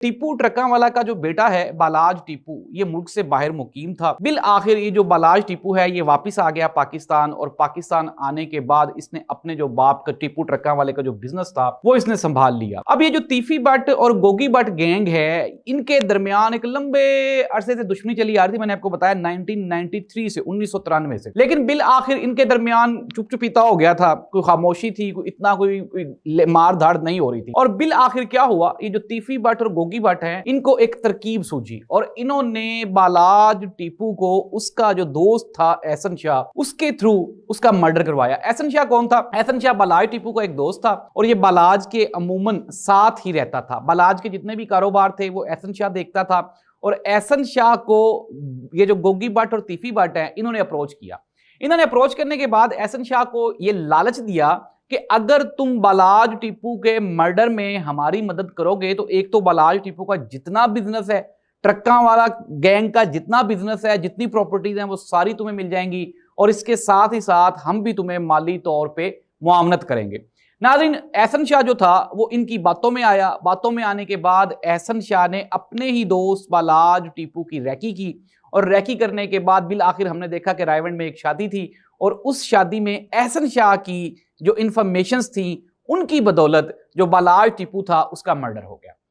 टीपू ट्रक्का वाला का जो बेटा है बालाज टीपू, ये मुल्क से बाहर मुकीम था। बिल आखिर ये जो बालाज टीपू है ये वापस आ गया पाकिस्तान, और पाकिस्तान आने के बाद इसने अपने जो बाप का टीपू ट्रक्का वाले का जो बिजनेस था वो इसने संभाल लिया। अब ये जो तीफी भट्ट और गोगी भट्ट गैंग है, इनके दरमियान एक लंबे अरसे से दुश्मनी चली आ रही थी। मैंने आपको बताया 1993 से 1993 से, लेकिन बिल आखिर इनके दरमियान चुप-चुपीता हो गया था, कोई खामोशी थी, कोई मार धाड़ नहीं हो रही थी। और बिल आखिर क्या हुआ, ये जो तीफी भट्ट और गोगी भट्ट हैं, इनको एक तरकीब सूझी और इन्होंने बालाज टीपू को उसका जो दोस्त था एहसन शाह, उसके थ्रू उसका मर्डर करवाया। एहसन शाह कौन था? एहसन शाह बालाज टीपू का एक दोस्त था और ये बालाज के अमूमन साथ ही रहता था। बालाज के जितने भी कारोबार थे वो एहसन शाह देखता था, और एहसन शाह को ये जो गोगी भट्ट और तीफी भट्ट हैं इन्होंने अप्रोच किया। इन्होंने अप्रोच करने के बाद एहसन शाह को ये लालच दिया कि अगर तुम बालाज टीपू के मर्डर में हमारी मदद करोगे तो एक तो बालाज टीपू का जितना बिजनेस है, ट्रक्का वाला गैंग का जितना बिजनेस है, जितनी प्रॉपर्टीज हैं वो सारी तुम्हें मिल जाएंगी, और इसके साथ ही साथ हम भी तुम्हें माली तौर पे मुआवनत करेंगे। नाज़रीन, एहसन शाह जो था वो इनकी बातों में आया। बातों में आने के बाद एहसन शाह ने अपने ही दोस्त बालाज टीपू की रैकी की, और रैकी करने के बाद बिल आखिर हमने देखा कि रायवंड में एक शादी थी, और उस शादी में एहसन शाह की जो इंफॉर्मेशंस थी उनकी बदौलत जो बालाज टीपू था उसका मर्डर हो गया।